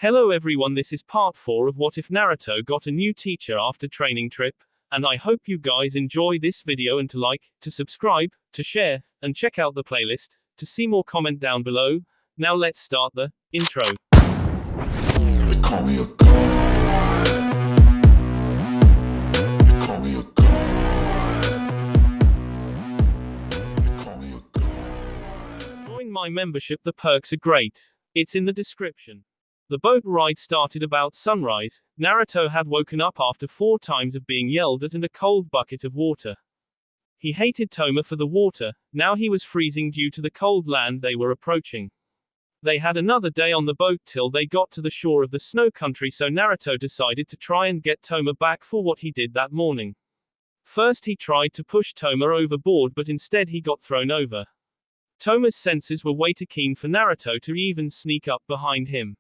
Hello everyone, this is part 4 of What If Naruto Got a New Teacher After Training Trip, and I hope you guys enjoy this video and to like, to subscribe, to share, and check out the playlist, to see more comment down below. Now let's start the intro. They call me a god. They call me a god. They call me a god. Join my membership, the perks are great. It's in the description. The boat ride started about sunrise. Naruto had woken up after 4 times of being yelled at and a cold bucket of water. He hated Toma for the water, now he was freezing due to the cold land they were approaching. They had another day on the boat till they got to the shore of the snow country, so Naruto decided to try and get Toma back for what he did that morning. First he tried to push Toma overboard, but instead he got thrown over. Toma's senses were way too keen for Naruto to even sneak up behind him.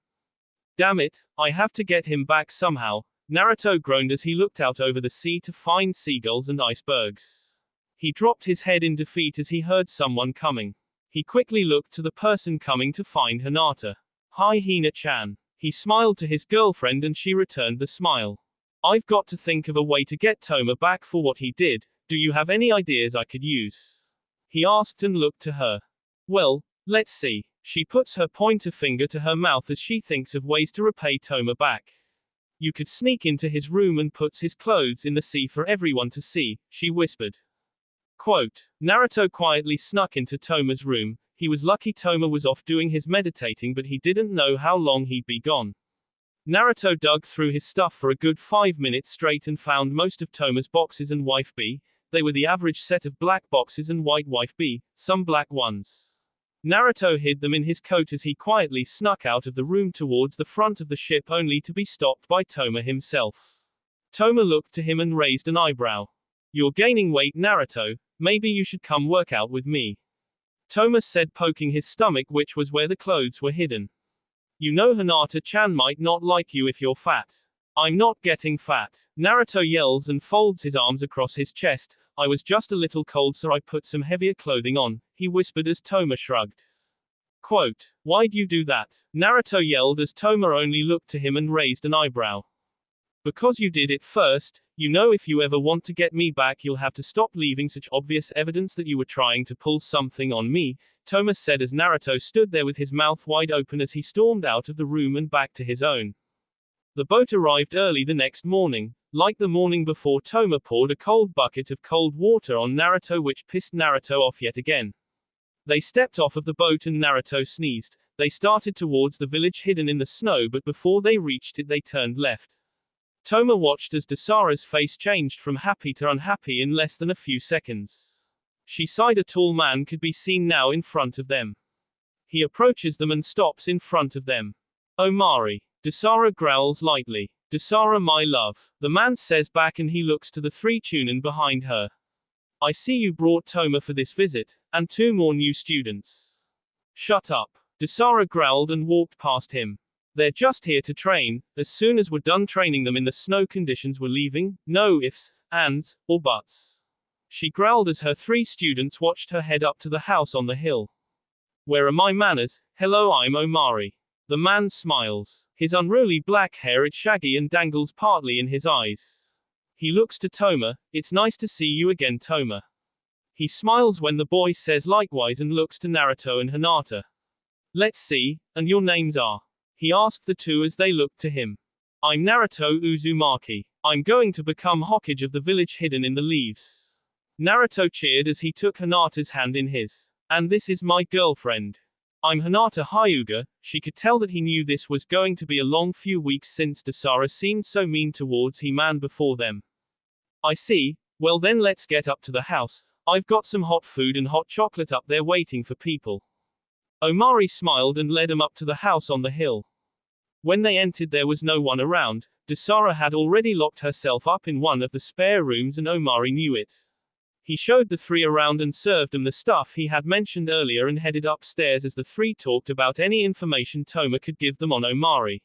Damn it, I have to get him back somehow, Naruto groaned as he looked out over the sea to find seagulls and icebergs. He dropped his head in defeat as he heard someone coming. He quickly looked to the person coming to find Hinata. Hi Hina-chan. He smiled to his girlfriend and she returned the smile. I've got to think of a way to get Toma back for what he did. Do you have any ideas I could use? He asked and looked to her. Well, let's see. She puts her pointer finger to her mouth as she thinks of ways to repay Toma back. You could sneak into his room and puts his clothes in the sea for everyone to see, she whispered. Quote, Naruto quietly snuck into Toma's room. He was lucky Toma was off doing his meditating, but he didn't know how long he'd be gone. Naruto dug through his stuff for a good 5 minutes straight and found most of Toma's boxes and wife B. They were the average set of black boxes and white wife B, some black ones. Naruto hid them in his coat as he quietly snuck out of the room towards the front of the ship, only to be stopped by Toma himself. Toma looked to him and raised an eyebrow. You're gaining weight, Naruto. Maybe you should come work out with me. Toma said, poking his stomach, which was where the clothes were hidden. You know Hinata-chan might not like you if you're fat. I'm not getting fat. Naruto yells and folds his arms across his chest. I was just a little cold, so I put some heavier clothing on, he whispered as Toma shrugged. Quote, why'd you do that? Naruto yelled as Toma only looked to him and raised an eyebrow. Because you did it first. You know, if you ever want to get me back, you'll have to stop leaving such obvious evidence that you were trying to pull something on me, Toma said as Naruto stood there with his mouth wide open as he stormed out of the room and back to his own. The boat arrived early the next morning. Like the morning before, Toma poured a cold bucket of cold water on Naruto, which pissed Naruto off yet again. They stepped off of the boat and Naruto sneezed. They started towards the village hidden in the snow, but before they reached it they turned left. Toma watched as Dasara's face changed from happy to unhappy in less than a few seconds. She sighed. A tall man could be seen now in front of them. He approaches them and stops in front of them. Omari. Dasara growls lightly. Dasara, my love. The man says back and he looks to the 3 Chunin behind her. I see you brought Toma for this visit, and 2 more new students. Shut up. Dasara growled and walked past him. They're just here to train. As soon as we're done training them in the snow conditions, we're leaving. No ifs, ands, or buts. She growled as her 3 students watched her head up to the house on the hill. Where are my manners? Hello, I'm Omari. The man smiles. His unruly black hair is shaggy and dangles partly in his eyes. He looks to Toma. It's nice to see you again, Toma. He smiles when the boy says likewise and looks to Naruto and Hinata. Let's see, and your names are? He asked the 2 as they looked to him. I'm Naruto Uzumaki. I'm going to become Hokage of the village hidden in the leaves. Naruto cheered as he took Hinata's hand in his. And this is my girlfriend. I'm Hinata Hyuga. She could tell that he knew this was going to be a long few weeks since Dasara seemed so mean towards He-Man before them. I see. Well then let's get up to the house. I've got some hot food and hot chocolate up there waiting for people. Omari smiled and led him up to the house on the hill. When they entered there was no one around. Dasara had already locked herself up in one of the spare rooms and Omari knew it. He showed the 3 around and served them the stuff he had mentioned earlier and headed upstairs as the 3 talked about any information Toma could give them on Omari.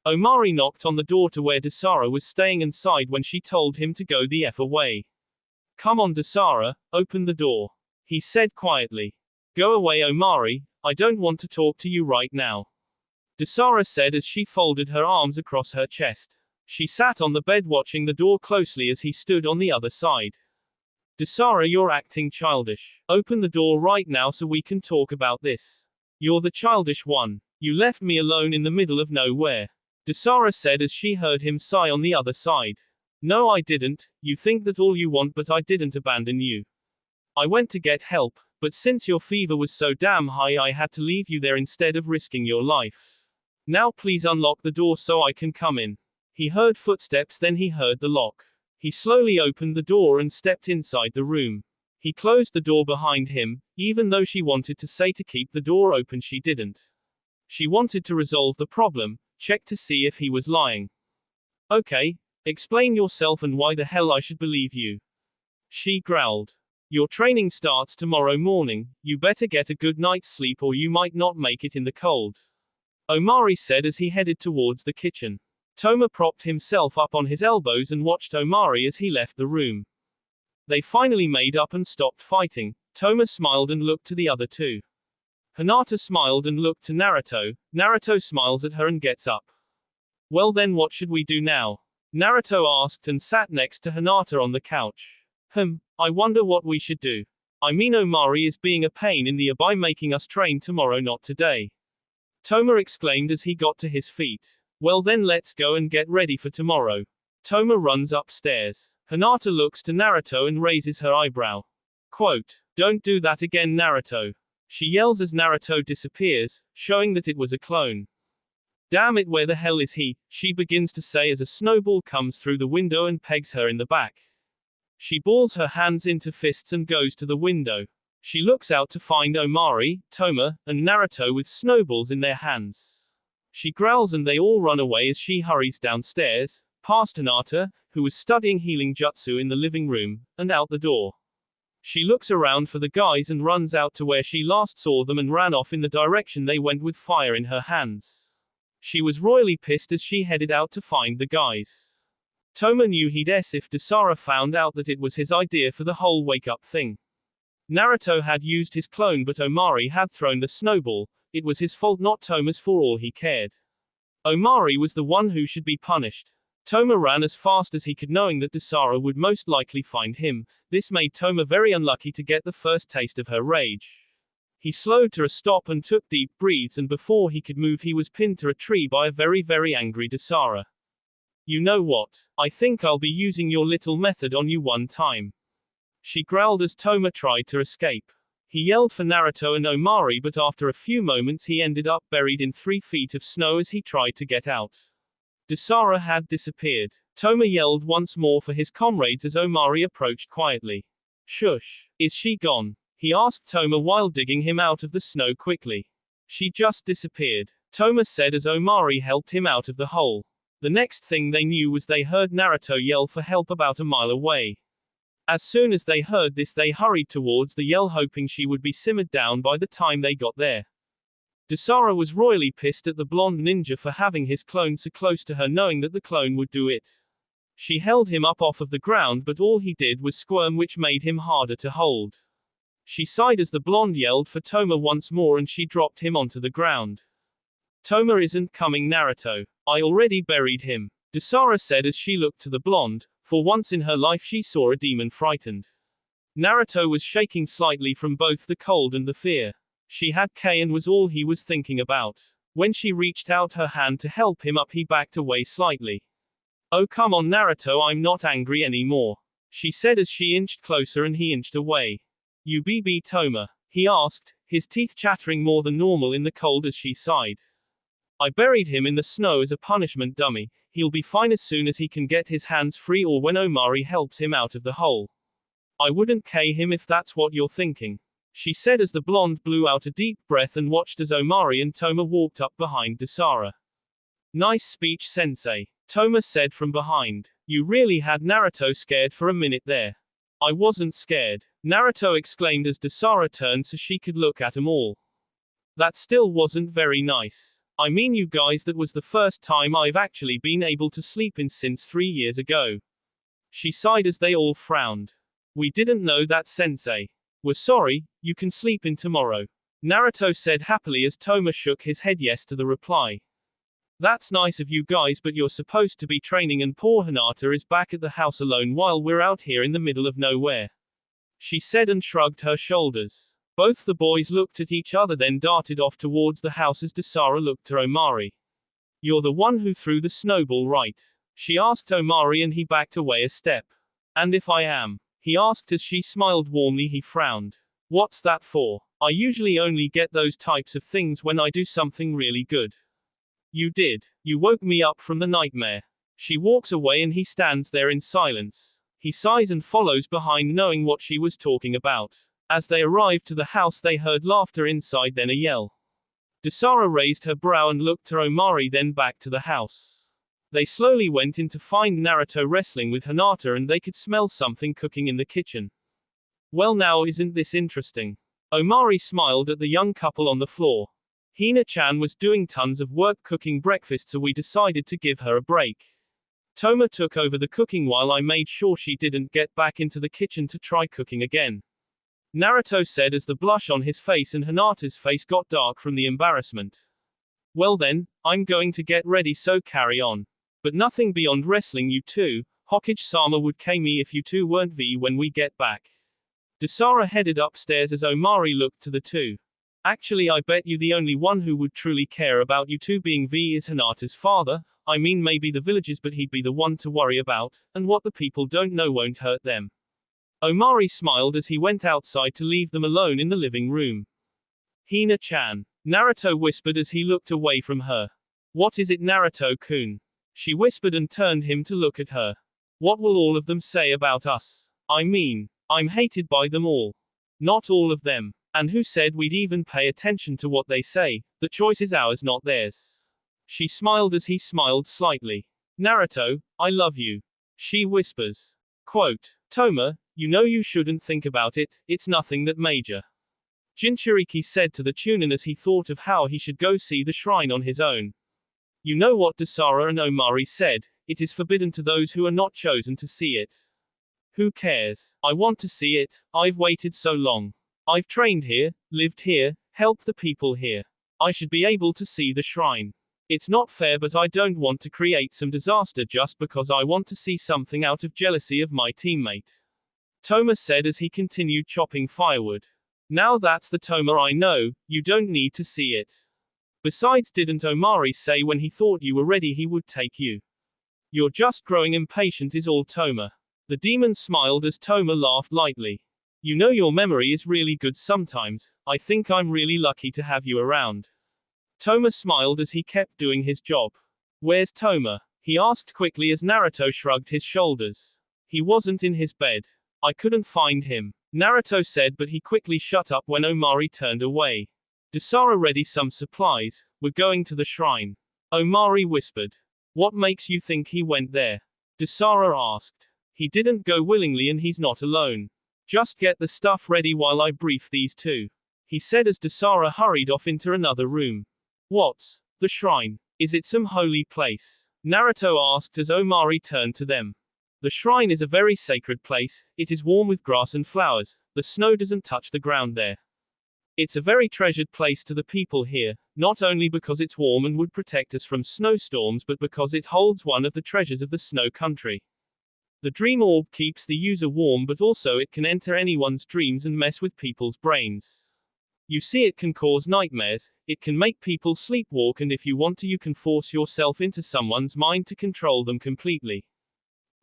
Omari knocked on the door to where Dasara was staying and sighed when she told him to go the F away. Come on Dasara, open the door. He said quietly. Go away Omari, I don't want to talk to you right now. Desara said as she folded her arms across her chest. She sat on the bed watching the door closely as he stood on the other side. Desara, you're acting childish. Open the door right now so we can talk about this. You're the childish one. You left me alone in the middle of nowhere. Desara said as she heard him sigh on the other side. No, I didn't. You think that all you want, but I didn't abandon you. I went to get help, but since your fever was so damn high, I had to leave you there instead of risking your life. Now please unlock the door so I can come in. He heard footsteps, then he heard the lock. He slowly opened the door and stepped inside the room. He closed the door behind him, even though she wanted to say to keep the door open, she didn't. She wanted to resolve the problem, check to see if he was lying. Okay, explain yourself and why the hell I should believe you. She growled. Your training starts tomorrow morning, you better get a good night's sleep or you might not make it in the cold. Omari said as he headed towards the kitchen. Toma propped himself up on his elbows and watched Omari as he left the room. They finally made up and stopped fighting. Toma smiled and looked to the other two. Hinata smiled and looked to Naruto. Naruto smiles at her and gets up. Well then, what should we do now? Naruto asked and sat next to Hinata on the couch. I wonder what we should do. I mean, Omari is being a pain in the by making us train tomorrow, not today. Toma exclaimed as he got to his feet. Well then, let's go and get ready for tomorrow. Toma runs upstairs. Hinata looks to Naruto and raises her eyebrow. Quote, don't do that again, Naruto. She yells as Naruto disappears, showing that it was a clone. Damn it, where the hell is he? She begins to say as a snowball comes through the window and pegs her in the back. She balls her hands into fists and goes to the window. She looks out to find Omari, Toma, and Naruto with snowballs in their hands. She growls and they all run away as she hurries downstairs, past Hinata, who was studying healing jutsu in the living room, and out the door. She looks around for the guys and runs out to where she last saw them and ran off in the direction they went with fire in her hands. She was royally pissed as she headed out to find the guys. Toma knew he'd S if Desara found out that it was his idea for the whole wake-up thing. Naruto had used his clone but Omari had thrown the snowball. It was his fault, not Toma's, for all he cared. Omari was the one who should be punished. Toma ran as fast as he could, knowing that Desara would most likely find him. This made Toma very unlucky to get the first taste of her rage. He slowed to a stop and took deep breaths, and before he could move he was pinned to a tree by a very angry Desara. You know what? I think I'll be using your little method on you one time. She growled as Toma tried to escape. He yelled for Naruto and Omari, but after a few moments he ended up buried in 3 feet of snow as he tried to get out. Desara had disappeared. Toma yelled once more for his comrades as Omari approached quietly. Shush. Is she gone? He asked Toma while digging him out of the snow quickly. She just disappeared, Toma said as Omari helped him out of the hole. The next thing they knew was they heard Naruto yell for help about a mile away. As soon as they heard this, they hurried towards the yell, hoping she would be simmered down by the time they got there. Desara was royally pissed at the blonde ninja for having his clone so close to her, knowing that the clone would do it. She held him up off of the ground, but all he did was squirm, which made him harder to hold. She sighed as the blonde yelled for Toma once more and she dropped him onto the ground. Toma isn't coming, Naruto. I already buried him, Desara said as she looked to the blonde. For once in her life she saw a demon frightened. Naruto was shaking slightly from both the cold and the fear. She had K and was all he was thinking about. When she reached out her hand to help him up, he backed away slightly. Oh come on Naruto, I'm not angry anymore, she said as she inched closer and he inched away. You BB Toma? He asked, his teeth chattering more than normal in the cold as she sighed. I buried him in the snow as a punishment, dummy. He'll be fine as soon as he can get his hands free or when Omari helps him out of the hole. I wouldn't K him if that's what you're thinking, she said as the blonde blew out a deep breath and watched as Omari and Toma walked up behind Desara. Nice speech, sensei, Toma said from behind. You really had Naruto scared for a minute there. I wasn't scared, Naruto exclaimed as Desara turned so she could look at them all. That still wasn't very nice. I mean, you guys, that was the first time I've actually been able to sleep in since 3 years ago. She sighed as they all frowned. We didn't know that, sensei. We're sorry, you can sleep in tomorrow, Naruto said happily as Toma shook his head yes to the reply. That's nice of you guys, but you're supposed to be training and poor Hinata is back at the house alone while we're out here in the middle of nowhere. She said and shrugged her shoulders. Both the boys looked at each other then darted off towards the house as Desara looked to Omari. You're the one who threw the snowball, right? She asked Omari and he backed away a step. And if I am? He asked as she smiled warmly. He frowned. What's that for? I usually only get those types of things when I do something really good. You did. You woke me up from the nightmare. She walks away and he stands there in silence. He sighs and follows behind knowing what she was talking about. As they arrived to the house they heard laughter inside then a yell. Desara raised her brow and looked to Omari then back to the house. They slowly went in to find Naruto wrestling with Hinata and they could smell something cooking in the kitchen. Well now isn't this interesting? Omari smiled at the young couple on the floor. Hina-chan was doing tons of work cooking breakfast so we decided to give her a break. Toma took over the cooking while I made sure she didn't get back into the kitchen to try cooking again. Naruto said as the blush on his face and Hinata's face got dark from the embarrassment. Well then, I'm going to get ready so carry on. But nothing beyond wrestling you two. Hokage-sama would kill me if you two weren't V when we get back. Desara headed upstairs as Omari looked to the two. Actually I bet you the only one who would truly care about you two being V is Hinata's father. I mean maybe the villagers but he'd be the one to worry about, and what the people don't know won't hurt them. Omari smiled as he went outside to leave them alone in the living room. Hina-chan. Naruto whispered as he looked away from her. What is it Naruto-kun? She whispered and turned him to look at her. What will all of them say about us? I mean, I'm hated by them all. Not all of them. And who said we'd even pay attention to what they say? The choice is ours, not theirs. She smiled as he smiled slightly. Naruto, I love you. She whispers. Quote, Toma, you know you shouldn't think about it, it's nothing that major. Jinchuriki said to the Chunin as he thought of how he should go see the shrine on his own. You know what Desara and Omari said, it is forbidden to those who are not chosen to see it. Who cares? I want to see it, I've waited so long. I've trained here, lived here, helped the people here. I should be able to see the shrine. It's not fair but I don't want to create some disaster just because I want to see something out of jealousy of my teammate. Toma said as he continued chopping firewood. Now that's the Toma I know, you don't need to see it. Besides didn't Omari say when he thought you were ready he would take you? You're just growing impatient is all Toma. The demon smiled as Toma laughed lightly. You know your memory is really good sometimes, I think I'm really lucky to have you around. Toma smiled as he kept doing his job. Where's Toma? He asked quickly as Naruto shrugged his shoulders. He wasn't in his bed. I couldn't find him. Naruto said but he quickly shut up when Omari turned away. Desara ready some supplies, we're going to the shrine. Omari whispered. What makes you think he went there? Desara asked. He didn't go willingly and he's not alone. Just get the stuff ready while I brief these two. He said as Desara hurried off into another room. What's the shrine? Is it some holy place? Naruto asked as Omari turned to them. The shrine is a very sacred place, it is warm with grass and flowers, the snow doesn't touch the ground there. It's a very treasured place to the people here, not only because it's warm and would protect us from snowstorms but because it holds one of the treasures of the snow country. The dream orb keeps the user warm but also it can enter anyone's dreams and mess with people's brains. You see it can cause nightmares, it can make people sleepwalk and if you want to you can force yourself into someone's mind to control them completely.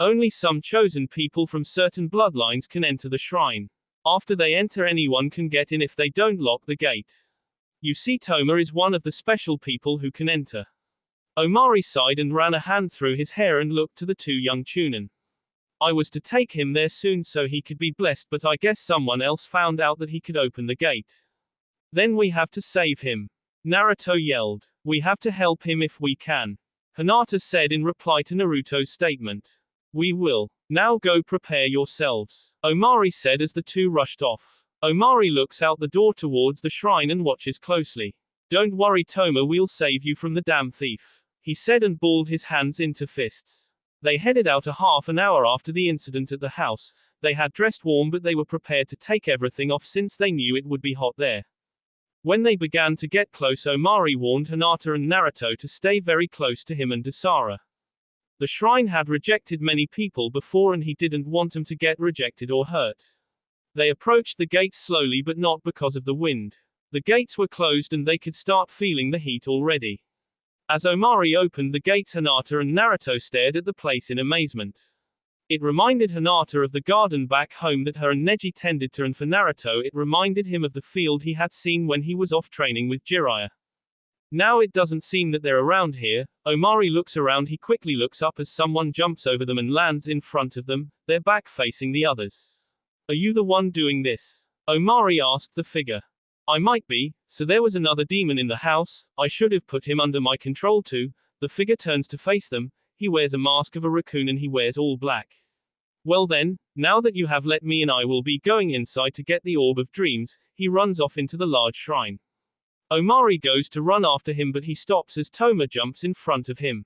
Only some chosen people from certain bloodlines can enter the shrine. After they enter anyone can get in if they don't lock the gate. You see Toma is one of the special people who can enter. Omari sighed and ran a hand through his hair and looked to the two young Chunin. I was to take him there soon so he could be blessed but I guess someone else found out that he could open the gate. Then we have to save him. Naruto yelled. We have to help him if we can. Hinata said in reply to Naruto's statement. We will. Now go prepare yourselves. Omari said as the two rushed off. Omari looks out the door towards the shrine and watches closely. Don't worry Toma, we'll save you from the damn thief. He said and balled his hands into fists. They headed out a half an hour after the incident at the house. They had dressed warm but they were prepared to take everything off since they knew it would be hot there. When they began to get close, Omari warned Hinata and Naruto to stay very close to him and Dasara. The shrine had rejected many people before and he didn't want them to get rejected or hurt. They approached the gates slowly but not because of the wind. The gates were closed and they could start feeling the heat already. As Omari opened the gates, Hinata and Naruto stared at the place in amazement. It reminded Hinata of the garden back home that her and Neji tended to, and for Naruto it reminded him of the field he had seen when he was off training with Jiraiya. Now it doesn't seem that they're around here. Omari looks around, he quickly looks up as someone jumps over them and lands in front of them, their back facing the others. Are you the one doing this? Omari asked the figure. I might be, so there was another demon in the house, I should have put him under my control too. The figure turns to face them, he wears a mask of a raccoon and he wears all black. Well then, now that you have let me in, I will be going inside to get the Orb of Dreams. He runs off into the large shrine. Omari goes to run after him but he stops as Toma jumps in front of him.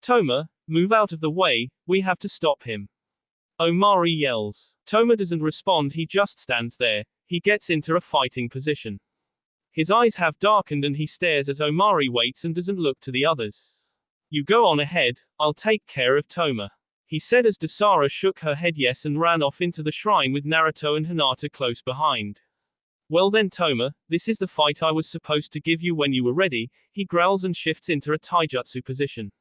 Toma, move out of the way, we have to stop him. Omari yells. Toma doesn't respond, he just stands there. He gets into a fighting position. His eyes have darkened and he stares at Omari, waits and doesn't look to the others. You go on ahead, I'll take care of Toma, he said as Dasara shook her head yes and ran off into the shrine with Naruto and Hinata close behind. Well then Toma, this is the fight I was supposed to give you when you were ready, he growls and shifts into a taijutsu position.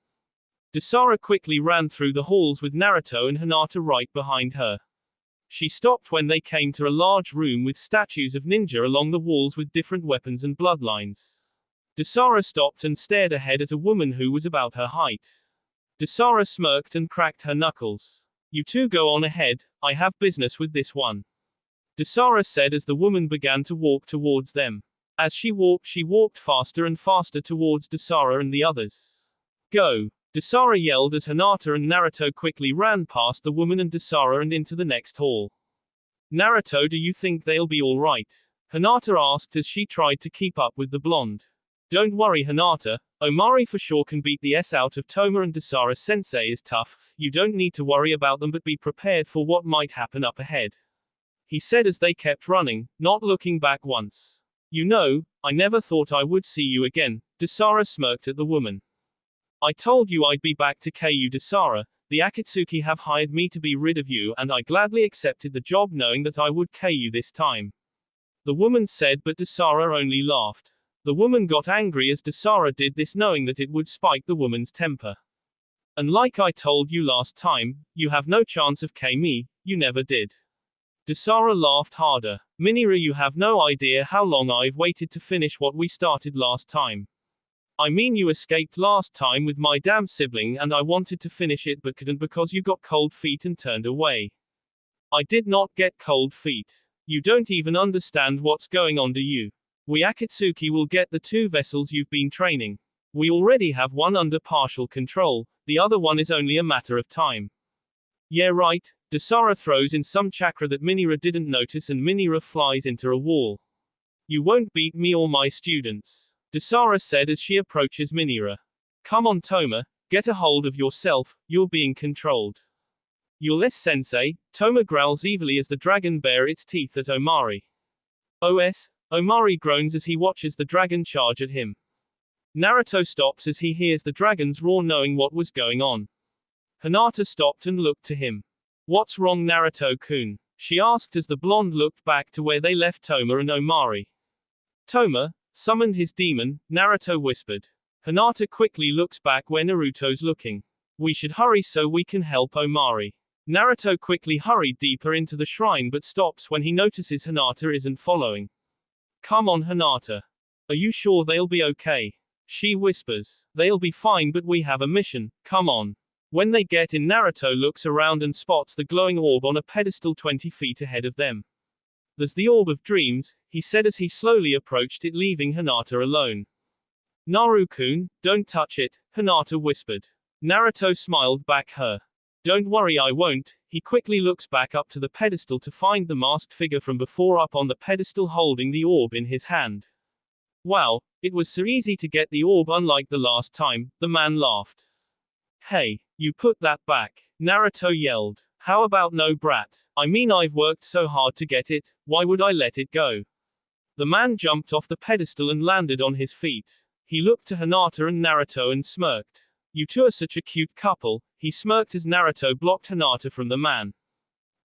Dasara quickly ran through the halls with Naruto and Hinata right behind her. She stopped when they came to a large room with statues of ninja along the walls with different weapons and bloodlines. Dasara stopped and stared ahead at a woman who was about her height. Dasara smirked and cracked her knuckles. You two go on ahead, I have business with this one, Dasara said as the woman began to walk towards them. As she walked faster and faster towards Dasara and the others. Go! Dasara yelled as Hinata and Naruto quickly ran past the woman and Dasara and into the next hall. Naruto, do you think they'll be alright? Hinata asked as she tried to keep up with the blonde. Don't worry Hinata, Omari for sure can beat the S out of Toma and Dasara sensei is tough, you don't need to worry about them but be prepared for what might happen up ahead, he said as they kept running, not looking back once. You know, I never thought I would see you again, Dasara smirked at the woman. I told you I'd be back to KU Dasara, the Akatsuki have hired me to be rid of you and I gladly accepted the job knowing that I would KU this time, the woman said, but Dasara only laughed. The woman got angry as Dasara did this knowing that it would spike the woman's temper. And like I told you last time, you have no chance of me, you never did. Dasara laughed harder. Minira, you have no idea how long I've waited to finish what we started last time. I mean you escaped last time with my damn sibling and I wanted to finish it but couldn't because you got cold feet and turned away. I did not get cold feet. You don't even understand what's going on, do you? We Akatsuki will get the 2 vessels you've been training. We already have one under partial control, the other one is only a matter of time. Yeah right, Dasara throws in some chakra that Minira didn't notice and Minira flies into a wall. You won't beat me or my students, Dasara said as she approaches Minira. Come on Toma, get a hold of yourself, you're being controlled. You're less sensei, Toma growls evilly as the dragon bare its teeth at Omari. OS, Omari groans as he watches the dragon charge at him. Naruto stops as he hears the dragon's roar knowing what was going on. Hinata stopped and looked to him. What's wrong Naruto-kun? She asked as the blonde looked back to where they left Toma and Omari. Toma summoned his demon, Naruto whispered. Hinata quickly looks back where Naruto's looking. We should hurry so we can help Omari. Naruto quickly hurried deeper into the shrine but stops when he notices Hinata isn't following. Come on Hinata. Are you sure they'll be okay? She whispers. They'll be fine but we have a mission, come on. When they get in, Naruto looks around and spots the glowing orb on a pedestal 20 feet ahead of them. There's the Orb of Dreams, he said as he slowly approached it leaving Hinata alone. Naru-kun, don't touch it, Hinata whispered. Naruto smiled back her. Don't worry I won't, he quickly looks back up to the pedestal to find the masked figure from before up on the pedestal holding the orb in his hand. Wow, it was so easy to get the orb unlike the last time, the man laughed. Hey, you put that back, Naruto yelled. How about no brat? I mean I've worked so hard to get it, why would I let it go? The man jumped off the pedestal and landed on his feet. He looked to Hinata and Naruto and smirked. "You two are such a cute couple," he smirked as Naruto blocked Hinata from the man.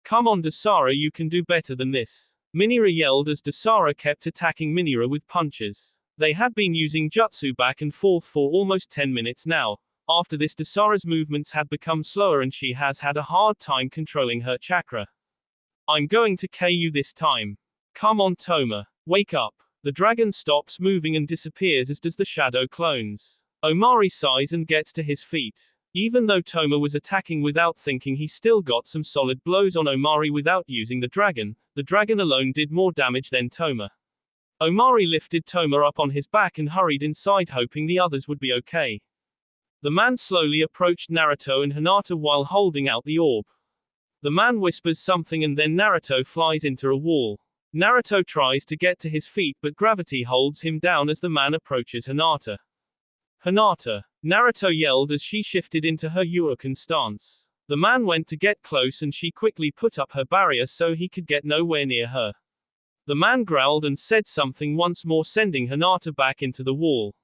"Come on Dasara, you can do better than this," Minira yelled as Dasara kept attacking Minira with punches. They had been using jutsu back and forth for almost 10 minutes now. After this, Dasara's movements had become slower and she has had a hard time controlling her chakra. "I'm going to KO this time. Come on Toma. Wake up." The dragon stops moving and disappears, as does the shadow clones. Omari sighs and gets to his feet. Even though Toma was attacking without thinking, he still got some solid blows on Omari without using the dragon. The dragon alone did more damage than Toma. Omari lifted Toma up on his back and hurried inside, hoping the others would be okay. The man slowly approached Naruto and Hinata while holding out the orb. The man whispers something and then Naruto flies into a wall. Naruto tries to get to his feet, but gravity holds him down as the man approaches Hinata. "Hinata!" Naruto yelled as she shifted into her Uoken stance. The man went to get close and she quickly put up her barrier so he could get nowhere near her. The man growled and said something once more, sending Hinata back into the wall.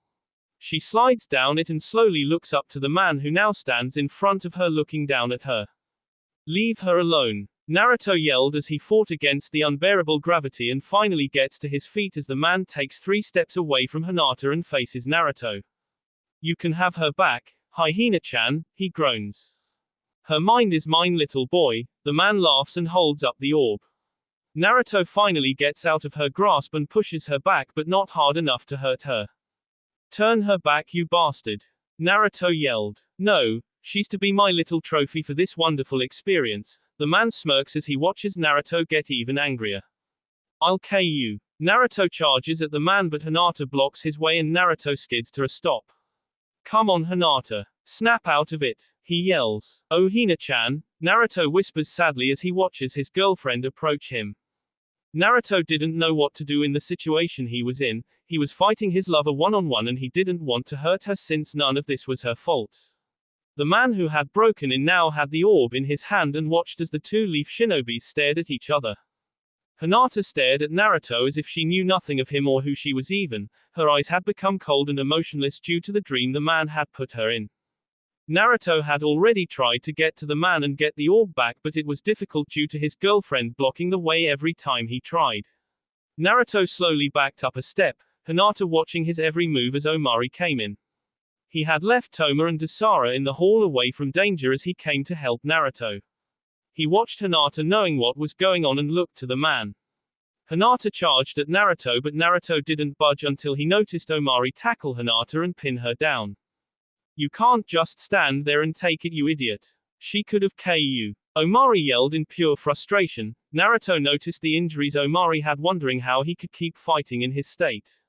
She slides down it and slowly looks up to the man who now stands in front of her looking down at her. "Leave her alone," Naruto yelled as he fought against the unbearable gravity and finally gets to his feet as the man takes 3 steps away from Hinata and faces Naruto. "You can have her back, Hyena-chan," he groans. "Her mind is mine, little boy." The man laughs and holds up the orb. Naruto finally gets out of her grasp and pushes her back, but not hard enough to hurt her. "Turn her back, you bastard," Naruto yelled. "No, she's to be my little trophy for this wonderful experience." The man smirks as he watches Naruto get even angrier. "I'll KO you." Naruto charges at the man, but Hinata blocks his way and Naruto skids to a stop. "Come on Hinata. Snap out of it," he yells. "Oh Hina-chan," Naruto whispers sadly as he watches his girlfriend approach him. Naruto didn't know what to do in the situation he was in. He was fighting his lover one-on-one and he didn't want to hurt her since none of this was her fault. The man who had broken in now had the orb in his hand and watched as the 2 leaf shinobis stared at each other. Hinata stared at Naruto as if she knew nothing of him or who she was even. Her eyes had become cold and emotionless due to the dream the man had put her in. Naruto had already tried to get to the man and get the orb back, but it was difficult due to his girlfriend blocking the way every time he tried. Naruto slowly backed up a step, Hinata watching his every move as Omari came in. He had left Toma and Dasara in the hall away from danger as he came to help Naruto. He watched Hinata knowing what was going on and looked to the man. Hinata charged at Naruto, but Naruto didn't budge until he noticed Omari tackle Hinata and pin her down. "You can't just stand there and take it, you idiot. She could have KO'd you," Omari yelled in pure frustration. Naruto noticed the injuries Omari had, wondering how he could keep fighting in his state.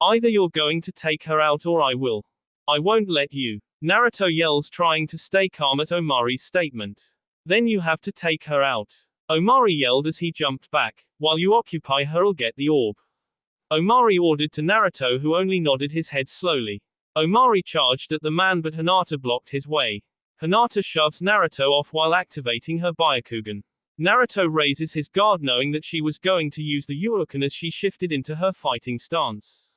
"Either you're going to take her out or I will. I won't let you," Naruto yells, trying to stay calm at Omari's statement. "Then you have to take her out," Omari yelled as he jumped back. "While you occupy her, I'll get the orb," Omari ordered to Naruto, who only nodded his head slowly. Omari charged at the man, but Hinata blocked his way. Hinata shoves Naruto off while activating her Byakugan. Naruto raises his guard knowing that she was going to use the Uoken as she shifted into her fighting stance.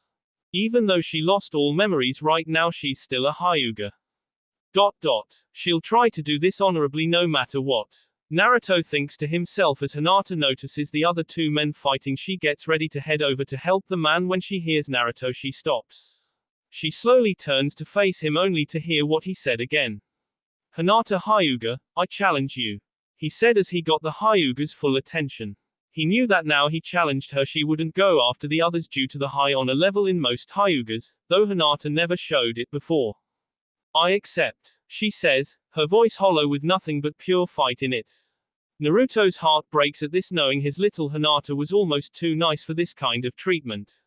Even though she lost all memories right now, she's still a Hyuga. She'll try to do this honorably no matter what. Naruto thinks to himself as Hinata notices the other 2 men fighting. She gets ready to head over to help the man. When she hears Naruto, she stops. She slowly turns to face him only to hear what he said again. "Hinata Hyuga, I challenge you," he said as he got the Hyuga's full attention. He knew that now he challenged her, she wouldn't go after the others due to the high honor level in most Hyugas, though Hinata never showed it before. "I accept," she says, her voice hollow with nothing but pure fight in it. Naruto's heart breaks at this, knowing his little Hinata was almost too nice for this kind of treatment.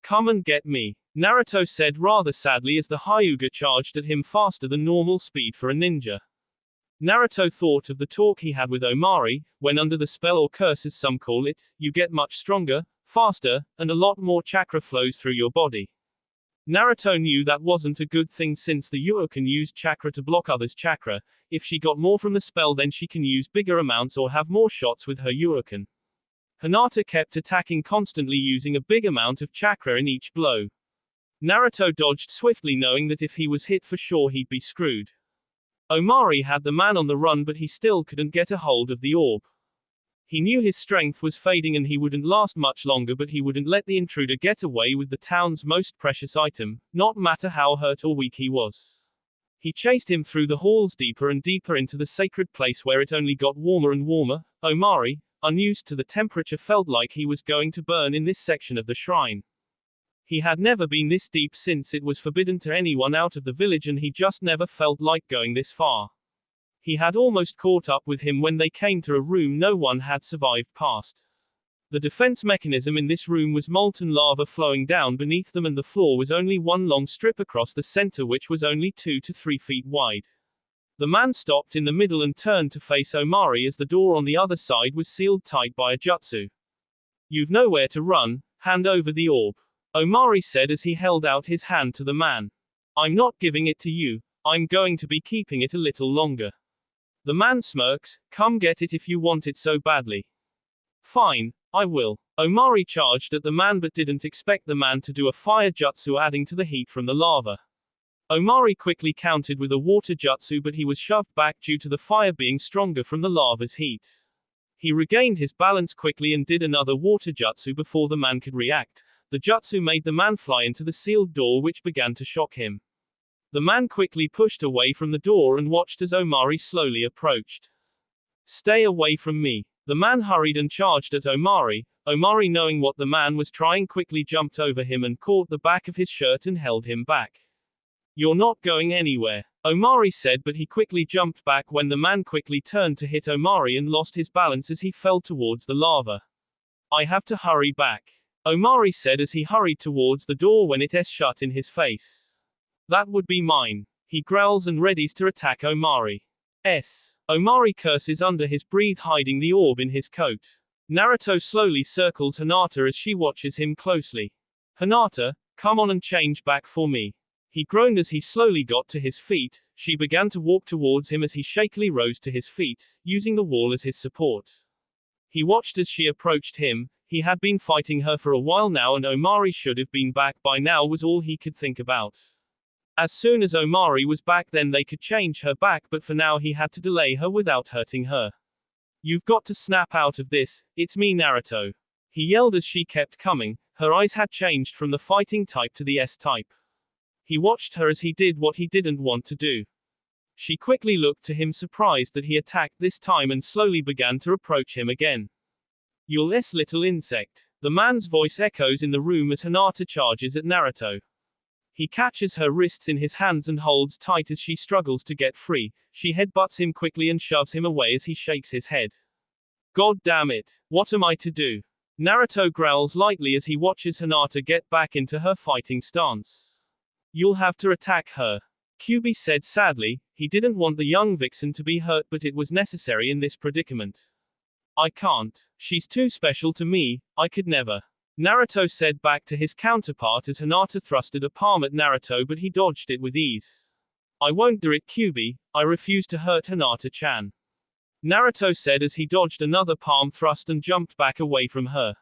"Come and get me," Naruto said rather sadly as the Hyuga charged at him faster than normal speed for a ninja. Naruto thought of the talk he had with Omari. When under the spell or curse as some call it, you get much stronger, faster, and a lot more chakra flows through your body. Naruto knew that wasn't a good thing since the Uoken used chakra to block others' chakra. If she got more from the spell, then she can use bigger amounts or have more shots with her Uoken. Hinata kept attacking constantly using a big amount of chakra in each blow. Naruto dodged swiftly knowing that if he was hit for sure he'd be screwed. Omari had the man on the run but he still couldn't get a hold of the orb. He knew his strength was fading and he wouldn't last much longer, but he wouldn't let the intruder get away with the town's most precious item, not matter how hurt or weak he was. He chased him through the halls deeper and deeper into the sacred place where it only got warmer and warmer. Omari, unused to the temperature, felt like he was going to burn in this section of the shrine. He had never been this deep since it was forbidden to anyone out of the village, and he just never felt like going this far. He had almost caught up with him when they came to a room no one had survived past. The defense mechanism in this room was molten lava flowing down beneath them, and the floor was only one long strip across the center which was only 2 to 3 feet wide. The man stopped in the middle and turned to face Omari as the door on the other side was sealed tight by a jutsu. "You've nowhere to run, hand over the orb," Omari said as he held out his hand to the man. "I'm not giving it to you, I'm going to be keeping it a little longer." The man smirks, "Come get it if you want it so badly." "Fine, I will." Omari charged at the man but didn't expect the man to do a fire jutsu adding to the heat from the lava. Omari quickly countered with a water jutsu but he was shoved back due to the fire being stronger from the lava's heat. He regained his balance quickly and did another water jutsu before the man could react. The jutsu made the man fly into the sealed door which began to shock him. The man quickly pushed away from the door and watched as Omari slowly approached. "Stay away from me." The man hurried and charged at Omari. Omari, knowing what the man was trying, quickly jumped over him and caught the back of his shirt and held him back. "You're not going anywhere," Omari said, but he quickly jumped back when the man quickly turned to hit Omari and lost his balance as he fell towards the lava. "I have to hurry back," Omari said as he hurried towards the door when it shut in his face. "That would be mine," he growls and readies to attack Omari. Omari curses under his breath, hiding the orb in his coat. Naruto slowly circles Hinata as she watches him closely. "Hinata, come on and change back for me." He groaned as he slowly got to his feet. She began to walk towards him as he shakily rose to his feet, using the wall as his support. He watched as she approached him. He had been fighting her for a while now, and Omari should have been back by now was all he could think about. As soon as Omari was back, then they could change her back, but for now he had to delay her without hurting her. "You've got to snap out of this, it's me, Naruto," he yelled as she kept coming. Her eyes had changed from the fighting type to the S-type. He watched her as he did what he didn't want to do. She quickly looked to him, surprised that he attacked this time, and slowly began to approach him again. "You'll little insect." The man's voice echoes in the room as Hinata charges at Naruto. He catches her wrists in his hands and holds tight as she struggles to get free. She headbutts him quickly and shoves him away as he shakes his head. "God damn it. What am I to do?" Naruto growls lightly as he watches Hinata get back into her fighting stance. "You'll have to attack her," Kyubi said sadly. He didn't want the young vixen to be hurt, but it was necessary in this predicament. "I can't. She's too special to me, I could never," Naruto said back to his counterpart as Hinata thrusted a palm at Naruto, but he dodged it with ease. "I won't do it, Kyubi. I refuse to hurt Hinata-chan," Naruto said as he dodged another palm thrust and jumped back away from her.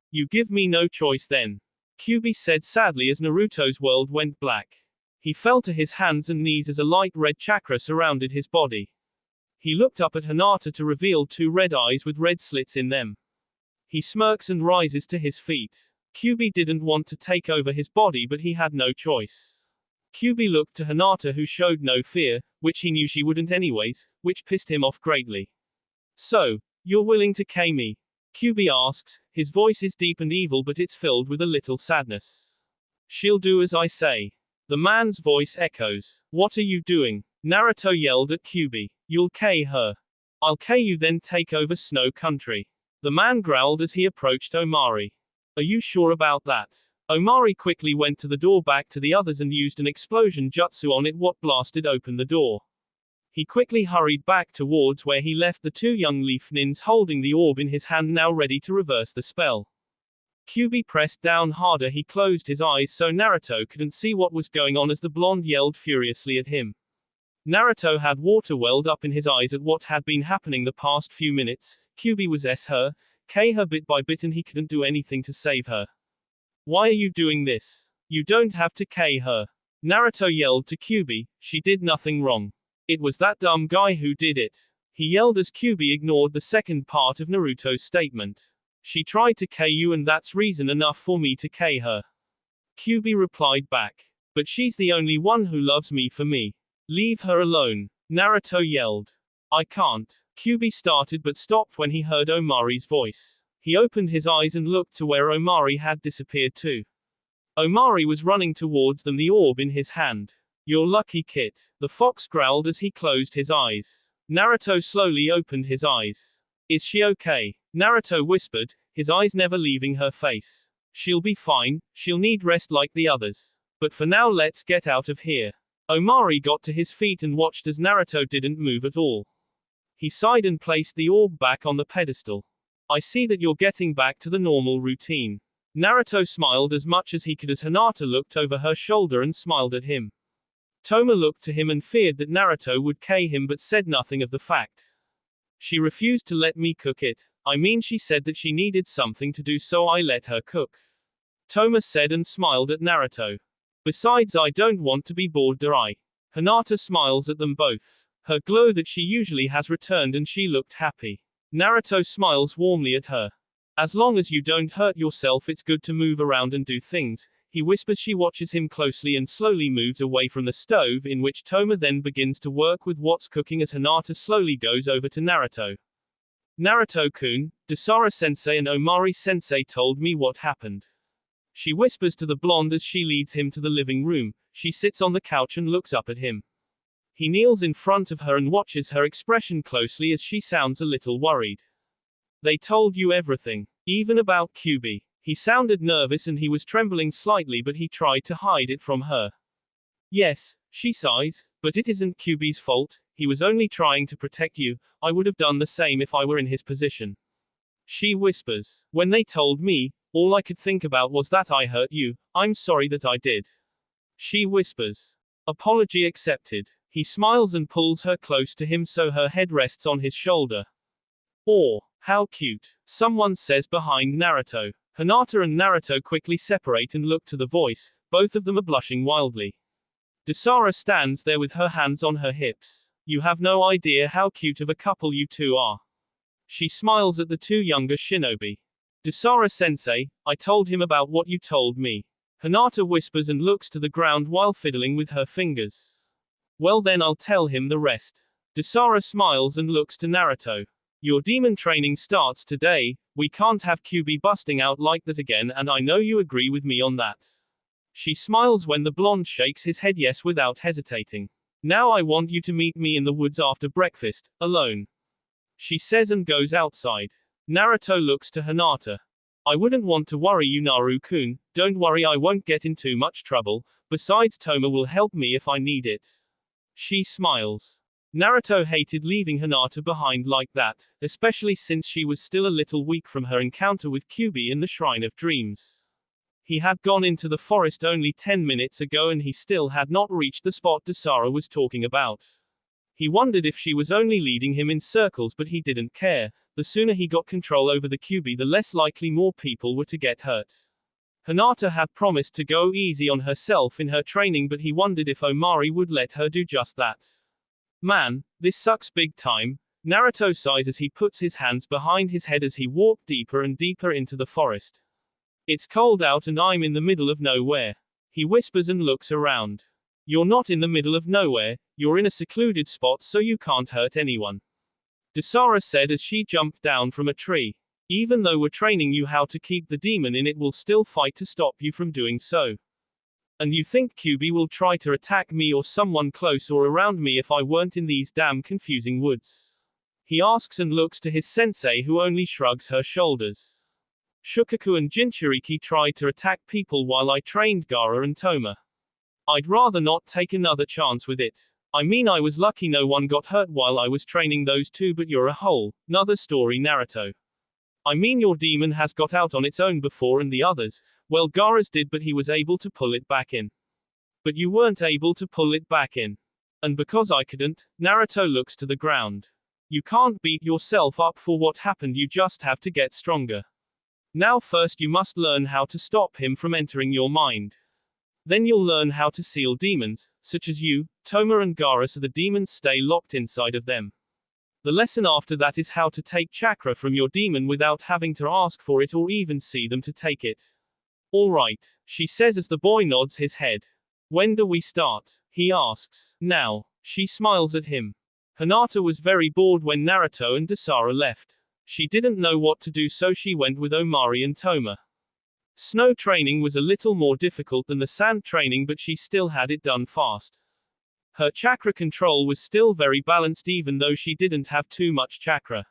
"You give me no choice then," Kyubi said sadly as Naruto's world went black. He fell to his hands and knees as a light red chakra surrounded his body. He looked up at Hinata to reveal 2 red eyes with red slits in them. He smirks and rises to his feet. Kyubi didn't want to take over his body, but he had no choice. Kyubi looked to Hinata, who showed no fear, which he knew she wouldn't anyways, which pissed him off greatly. "So, you're willing to kill me?" Kyubi asks. His voice is deep and evil, but it's filled with a little sadness. "She'll do as I say," the man's voice echoes. "What are you doing?" Naruto yelled at Kyubi. "You'll kill her. I'll kill you, then take over Snow Country," the man growled as he approached Omari. "Are you sure about that?" Omari quickly went to the door back to the others and used an explosion jutsu on it, what blasted open the door. He quickly hurried back towards where he left the 2 young leaf nins holding the orb in his hand, now ready to reverse the spell. Kyubi pressed down harder. He closed his eyes so Naruto couldn't see what was going on as the blonde yelled furiously at him. Naruto had water welled up in his eyes at what had been happening the past few minutes. Kyubi was her, Kei her bit by bit and he couldn't do anything to save her. Why are you doing this? You don't have to Kei her. Naruto yelled to Kyuubi, she did nothing wrong. It was that dumb guy who did it. He yelled as Kyuubi ignored the second part of Naruto's statement. She tried to Kei you and that's reason enough for me to Kei her. Kyuubi replied back. But she's the only one who loves me for me. Leave her alone. Naruto yelled. I can't. Kyuubi started but stopped when he heard Omari's voice. He opened his eyes and looked to where Omari had disappeared to. Omari was running towards them, the orb in his hand. You're lucky, Kit. The fox growled as he closed his eyes. Naruto slowly opened his eyes. Is she okay? Naruto whispered, his eyes never leaving her face. She'll be fine, she'll need rest like the others. But for now let's get out of here. Omari got to his feet and watched as Naruto didn't move at all. He sighed and placed the orb back on the pedestal. I see that you're getting back to the normal routine. Naruto smiled as much as he could as Hinata looked over her shoulder and smiled at him. Toma looked to him and feared that Naruto would Kei him but said nothing of the fact. She refused to let me cook it. I mean, she said that she needed something to do, so I let her cook. Toma said and smiled at Naruto. Besides, I don't want to be bored, do I? Hinata smiles at them both. Her glow that she usually has returned and she looked happy. Naruto smiles warmly at her. As long as you don't hurt yourself, it's good to move around and do things, he whispers. She watches him closely and slowly moves away from the stove, in which Toma then begins to work with what's cooking as Hinata slowly goes over to Naruto. Naruto-kun, Dasara-sensei and Omari-sensei told me what happened. She whispers to the blonde as she leads him to the living room. She sits on the couch and looks up at him. He kneels in front of her and watches her expression closely as she sounds a little worried. They told you everything, even about Kyuubi. He sounded nervous and he was trembling slightly, but he tried to hide it from her. Yes, she sighs, but it isn't Kyuubi's fault. He was only trying to protect you. I would have done the same if I were in his position. She whispers. When they told me, all I could think about was that I hurt you. I'm sorry that I did. She whispers. Apology accepted. He smiles and pulls her close to him so her head rests on his shoulder. Oh, how cute, someone says behind Naruto. Hinata and Naruto quickly separate and look to the voice. Both of them are blushing wildly. Dasara stands there with her hands on her hips. You have no idea how cute of a couple you two are. She smiles at the two younger shinobi. Dasara-sensei, I told him about what you told me. Hinata whispers and looks to the ground while fiddling with her fingers. Well then, I'll tell him the rest. Dasara smiles and looks to Naruto. Your demon training starts today. We can't have Kyuubi busting out like that again, and I know you agree with me on that. She smiles when the blonde shakes his head yes without hesitating. Now I want you to meet me in the woods after breakfast, alone. She says and goes outside. Naruto looks to Hinata. I wouldn't want to worry you, Naru-kun. Don't worry, I won't get in too much trouble. Besides, Toma will help me if I need it. She smiles. Naruto hated leaving Hinata behind like that, especially since she was still a little weak from her encounter with Kyuubi in the Shrine of Dreams. He had gone into the forest only 10 minutes ago and he still had not reached the spot Dasara was talking about. He wondered if she was only leading him in circles, but he didn't care. The sooner he got control over the Kyuubi, the less likely more people were to get hurt. Hinata had promised to go easy on herself in her training, but he wondered if Omari would let her do just that. Man, this sucks big time. Naruto sighs as he puts his hands behind his head as he walked deeper and deeper into the forest. It's cold out and I'm in the middle of nowhere. He whispers and looks around. You're not in the middle of nowhere, you're in a secluded spot so you can't hurt anyone. Dasara said as she jumped down from a tree. Even though we're training you how to keep the demon in, it will still fight to stop you from doing so. And you think Kyuubi will try to attack me or someone close or around me if I weren't in these damn confusing woods? He asks and looks to his sensei, who only shrugs her shoulders. Shukaku and Jinchuriki tried to attack people while I trained Gaara and Toma. I'd rather not take another chance with it. I mean, I was lucky no one got hurt while I was training those two, but you're a whole nother story, Naruto. I mean, your demon has got out on its own before and the others, well, Gaara's did, but he was able to pull it back in. But you weren't able to pull it back in. And because I couldn't, Naruto looks to the ground. You can't beat yourself up for what happened, you just have to get stronger. Now first you must learn how to stop him from entering your mind. Then you'll learn how to seal demons, such as you, Toma and Gaara, so the demons stay locked inside of them. The lesson after that is how to take chakra from your demon without having to ask for it or even see them to take it. All right, she says as the boy nods his head. When do we start? He asks. Now. She smiles at him. Hinata was very bored when Naruto and Dasara left. She didn't know what to do, so she went with Omari and Toma. Snow training was a little more difficult than the sand training, but she still had it done fast. Her chakra control was still very balanced even though she didn't have too much chakra.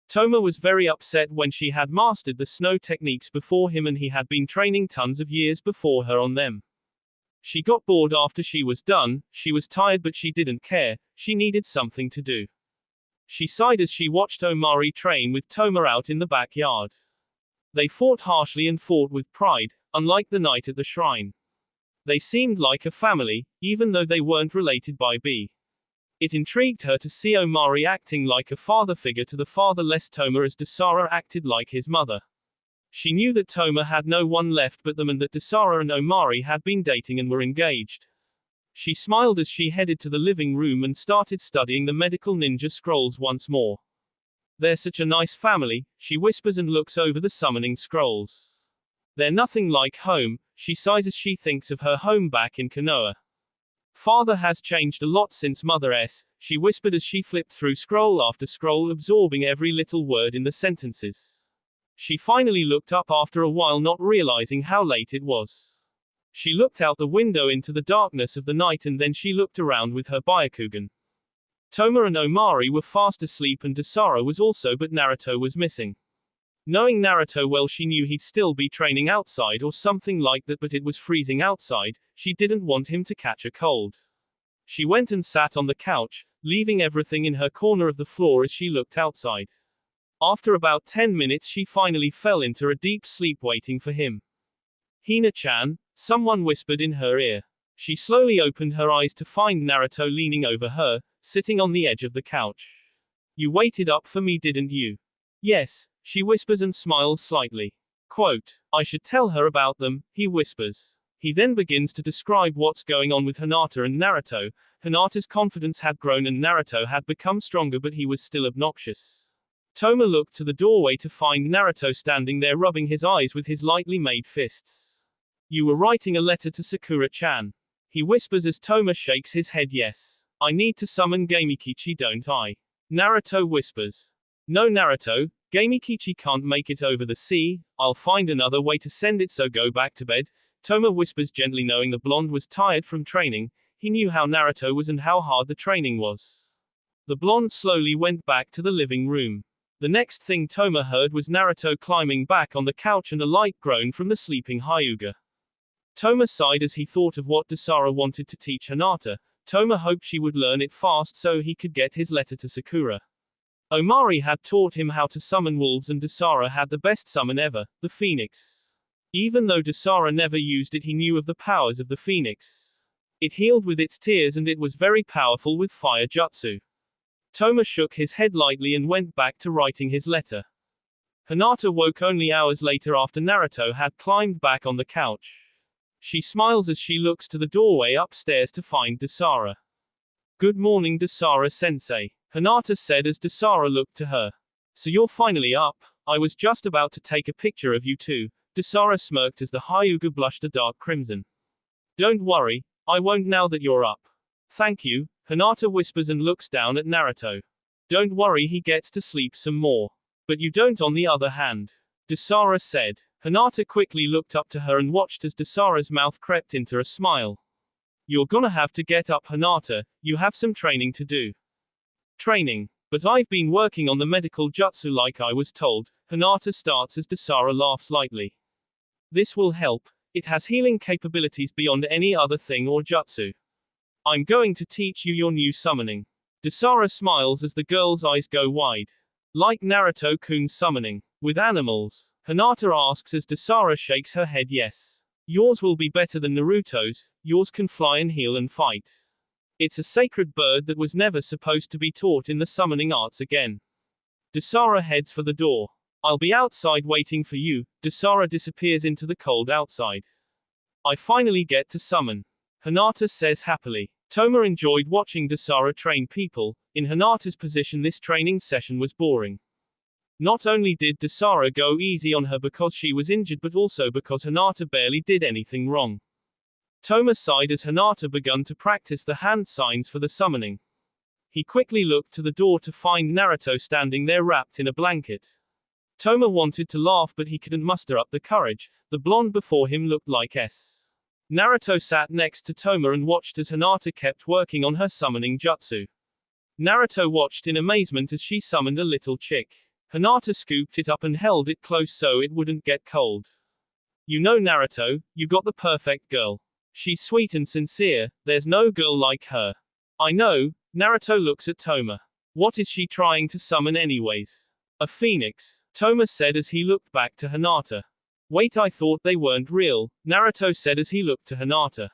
Toma was very upset when she had mastered the snow techniques before him and he had been training tons of years before her on them. She got bored after she was done, she was tired but she didn't care, she needed something to do. She sighed as she watched Omari train with Toma out in the backyard. They fought harshly and fought with pride, unlike the night at the shrine. They seemed like a family, even though they weren't related by B. It intrigued her to see Omari acting like a father figure to the fatherless Toma as Dasara acted like his mother. She knew that Toma had no one left but them and that Dasara and Omari had been dating and were engaged. She smiled as she headed to the living room and started studying the medical ninja scrolls once more. They're such a nice family, she whispers and looks over the summoning scrolls. They're nothing like home, she sighs as she thinks of her home back in Konoha. Father has changed a lot since Mother-s, she whispered as she flipped through scroll after scroll, absorbing every little word in the sentences. She finally looked up after a while, not realizing how late it was. She looked out the window into the darkness of the night and then she looked around with her Byakugan. Toma and Omari were fast asleep and Dasara was also, but Naruto was missing. Knowing Naruto well, she knew he'd still be training outside or something like that, but it was freezing outside, she didn't want him to catch a cold. She went and sat on the couch, leaving everything in her corner of the floor as she looked outside. After about 10 minutes she finally fell into a deep sleep waiting for him. Hina-chan, someone whispered in her ear. She slowly opened her eyes to find Naruto leaning over her, sitting on the edge of the couch. You waited up for me, didn't you? Yes, she whispers and smiles slightly. Quote, I should tell her about them, he whispers. He then begins to describe what's going on with Hinata and Naruto. Hinata's confidence had grown and Naruto had become stronger, but he was still obnoxious. Toma looked to the doorway to find Naruto standing there rubbing his eyes with his lightly made fists. You were writing a letter to Sakura-chan. He whispers as Toma shakes his head yes. I need to summon Gamekichi, don't I? Naruto whispers. No Naruto, Gamekichi can't make it over the sea, I'll find another way to send it, so go back to bed. Toma whispers gently, knowing the blonde was tired from training. He knew how Naruto was and how hard the training was. The blonde slowly went back to the living room. The next thing Toma heard was Naruto climbing back on the couch and a light groan from the sleeping Hyuga. Toma sighed as he thought of what Dasara wanted to teach Hinata. Toma hoped she would learn it fast so he could get his letter to Sakura. Omari had taught him how to summon wolves and Dasara had the best summon ever, the Phoenix. Even though Dasara never used it, he knew of the powers of the Phoenix. It healed with its tears and it was very powerful with fire jutsu. Toma shook his head lightly and went back to writing his letter. Hinata woke only hours later after Naruto had climbed back on the couch. She smiles as she looks to the doorway upstairs to find Dasara. Good morning, Dasara-sensei, Hinata said as Dasara looked to her. So you're finally up, I was just about to take a picture of you too. Dasara smirked as the Hyuga blushed a dark crimson. Don't worry, I won't now that you're up. Thank you, Hinata whispers and looks down at Naruto. Don't worry, he gets to sleep some more. But you don't on the other hand. Dasara said. Hinata quickly looked up to her and watched as Dasara's mouth crept into a smile. You're gonna have to get up, Hinata, you have some training to do. Training? But I've been working on the medical jutsu like I was told, Hinata starts as Dasara laughs lightly. This will help, it has healing capabilities beyond any other thing or jutsu. I'm going to teach you your new summoning. Dasara smiles as the girl's eyes go wide. Like Naruto-kun's summoning. With animals? Hinata asks as Dasara shakes her head yes. Yours will be better than Naruto's, yours can fly and heal and fight. It's a sacred bird that was never supposed to be taught in the summoning arts again. Dasara heads for the door. I'll be outside waiting for you. Dasara disappears into the cold outside. I finally get to summon. Hinata says happily. Toma enjoyed watching Dasara train people. In Hinata's position, this training session was boring. Not only did Dasara go easy on her because she was injured, but also because Hinata barely did anything wrong. Toma sighed as Hinata began to practice the hand signs for the summoning. He quickly looked to the door to find Naruto standing there wrapped in a blanket. Toma wanted to laugh, but he couldn't muster up the courage. The blonde before him looked like S. Naruto sat next to Toma and watched as Hinata kept working on her summoning jutsu. Naruto watched in amazement as she summoned a little chick. Hinata scooped it up and held it close so it wouldn't get cold. You know, Naruto, you got the perfect girl. She's sweet and sincere, there's no girl like her. I know. Naruto looks at Toma. What is she trying to summon anyways? A phoenix, Toma said as he looked back to Hinata. Wait, I thought they weren't real, Naruto said as he looked to Hinata.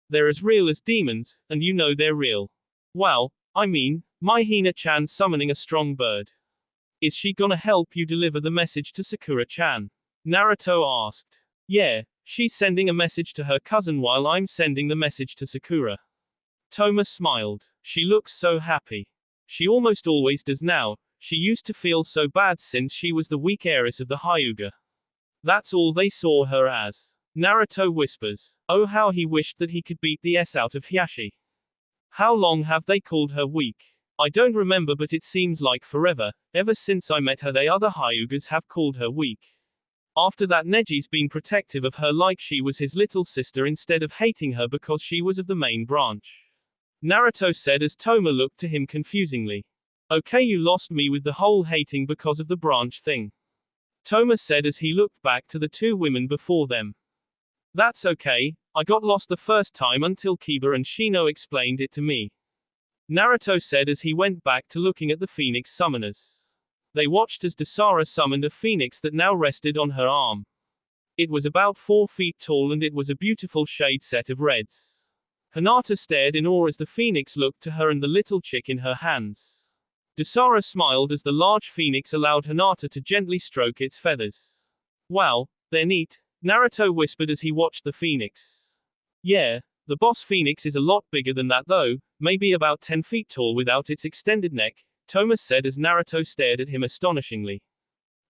They're as real as demons, and you know they're real. Wow, I mean, my Hina-chan summoning a strong bird. Is she gonna help you deliver the message to Sakura-chan? Naruto asked. Yeah, she's sending a message to her cousin while I'm sending the message to Sakura. Toma smiled. She looks so happy. She almost always does now. She used to feel so bad since she was the weak heiress of the Hyuga. That's all they saw her as. Naruto whispers. Oh, how he wished that he could beat the S out of Hiashi. How long have they called her weak? I don't remember, but it seems like forever. Ever since I met her, the other Hyugas have called her weak. After that, Neji's been protective of her like she was his little sister instead of hating her because she was of the main branch. Naruto said as Toma looked to him confusingly. Okay, you lost me with the whole hating because of the branch thing. Toma said as he looked back to the two women before them. That's okay, I got lost the first time until Kiba and Shino explained it to me. Naruto said as he went back to looking at the phoenix summoners. They watched as Dasara summoned a phoenix that now rested on her arm. It was about 4 feet tall and it was a beautiful shade set of reds. Hinata stared in awe as the phoenix looked to her and the little chick in her hands. Dasara smiled as the large phoenix allowed Hinata to gently stroke its feathers. Wow, they're neat, Naruto whispered as he watched the phoenix. Yeah, the boss phoenix is a lot bigger than that though, maybe about 10 feet tall without its extended neck, Toma said as Naruto stared at him astonishingly.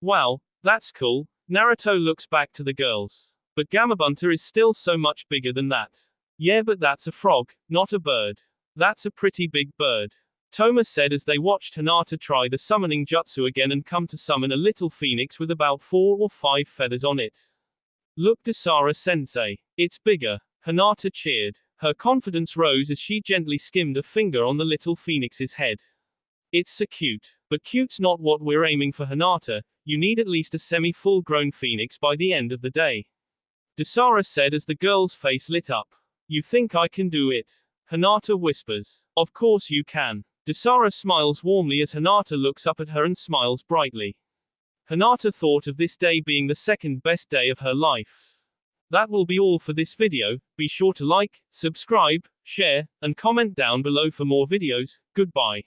Wow, that's cool. Naruto looks back to the girls. But Gamabunta is still so much bigger than that. Yeah, but that's a frog, not a bird. That's a pretty big bird. Toma said as they watched Hinata try the summoning jutsu again and come to summon a little phoenix with about 4 or 5 feathers on it. Look, Dasara-sensei. It's bigger. Hinata cheered. Her confidence rose as she gently skimmed a finger on the little phoenix's head. It's so cute. But cute's not what we're aiming for, Hinata. You need at least a semi-full-grown phoenix by the end of the day. Dasara said as the girl's face lit up. You think I can do it? Hinata whispers. Of course you can. Dasara smiles warmly as Hinata looks up at her and smiles brightly. Hinata thought of this day being the second best day of her life. That will be all for this video. Be sure to like, subscribe, share, and comment down below for more videos. Goodbye.